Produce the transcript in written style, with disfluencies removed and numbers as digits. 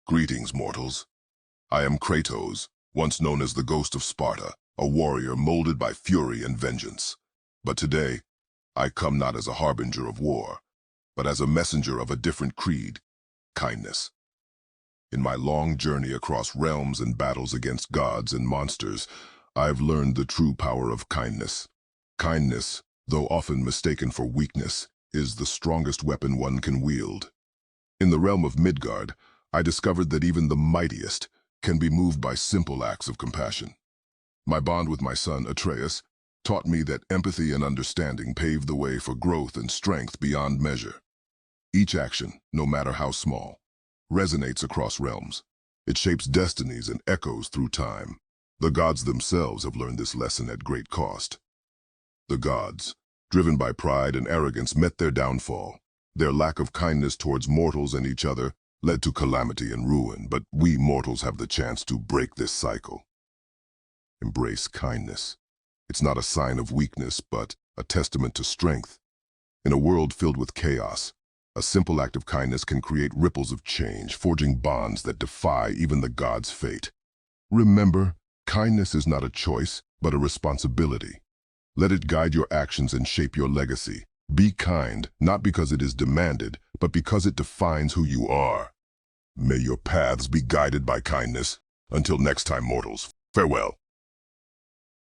Greetings, mortals. I am Kratos, once known as the Ghost of Sparta, a warrior molded by fury and vengeance. But today, I come not as a harbinger of war, but as a messenger of a different creed, kindness. In my long journey across realms and battles against gods and monsters, I've learned the true power of kindness. Kindness, though often mistaken for weakness, is the strongest weapon one can wield. In the realm of Midgard, I discovered that even the mightiest can be moved by simple acts of compassion. My bond with my son, Atreus, taught me that empathy and understanding pave the way for growth and strength beyond measure. Each action, no matter how small, resonates across realms. It shapes destinies and echoes through time. The gods themselves have learned this lesson at great cost. The gods, driven by pride and arrogance, met their downfall. Their lack of kindness towards mortals and each other led to calamity and ruin, but we mortals have the chance to break this cycle. Embrace kindness. It's not a sign of weakness, but a testament to strength. In a world filled with chaos, a simple act of kindness can create ripples of change, forging bonds that defy even the gods' fate. Remember, kindness is not a choice, but a responsibility. Let it guide your actions and shape your legacy. Be kind, not because it is demanded, but because it defines who you are. May your paths be guided by kindness. Until next time, mortals, farewell.